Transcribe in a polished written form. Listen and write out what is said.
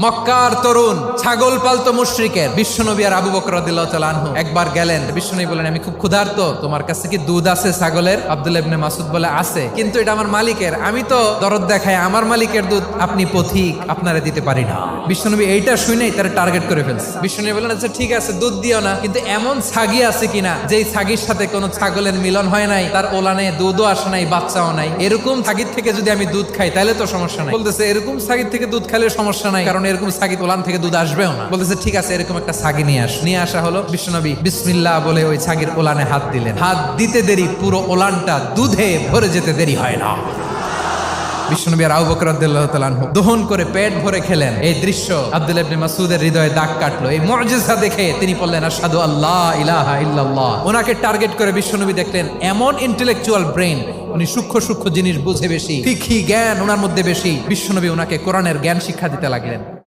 মক্কার তরুণ ছাগল পালতো মুশরিকের বিশ্বনবী আর আবু বকর রাদিয়াল্লাহু তাআলা আনহু একবার গেলেন। বিশ্বনবী বলেন, আমি খুব ক্ষুধার্ত, তোমার কাছে কি দুধ আছে ছাগলের? আব্দুল্লাহ ইবনে মাসউদ বলে, আছে, কিন্তু এটা আমার মালিকের, আমি তো দরদ দেখাই আমার মালিকের দুধ আপনি পথিক, আপনারা দিতে পারি না। বিশ্বনবী এইটা শুনেই তার টার্গেট করে ফেলছে। বিশ্বনবী বলেন, আচ্ছা ঠিক আছে, দুধ দিও না, কিন্তু এমন ছাগি আছে কিনা যেই ছাগির সাথে কোনো ছাগলের মিলন হয় নাই, তার ওলানে দুধও আসে নাই, বাচ্চাও নাই, এরকম ছাগির থেকে যদি আমি দুধ খাই তাহলে তো সমস্যা নাই। বলতেছে, এরকম ছাগির থেকে দুধ খাইলে সমস্যা নাই, কারণ এরকম ছাগি ওলান থেকে দুধ আসবেও না। বলতেছে, ঠিক আছে, এরকম একটা ছাগি নিয়ে আসা হলো। বিশ্বনবী বিসমিল্লাহ বলে ওই ছাগির ওলানে হাত দিলেন। হাত দিতে দেরি, পুরো ওলানটা দুধে ভরে যেতে দেরি হয় না। বিশ্বনবী আর আবু বকর রাদিয়াল্লাহু তাআলা আনহু দহন করে পেট ভরে খেলেন। এই দৃশ্য আব্দুল্লাহ ইবনে মাসউদের হৃদয়ে দাগ কাটলো। এই মুজিজা দেখে তিনি বললেন, আশহাদু আল্লা ইলাহা ইল্লাল্লাহ। ওনাকে টার্গেট করে বিশ্বনবী দেখলেন এমন ইন্টেলেকচুয়াল ব্রেন, উনি সূক্ষ্ম সূক্ষ্ম জিনিস বুঝে বেশি, ফিকহি জ্ঞান ওনার মধ্যে বেশি। বিশ্বনবী ওনাকে কোরআনের জ্ঞান শিক্ষা দিতে লাগলেন।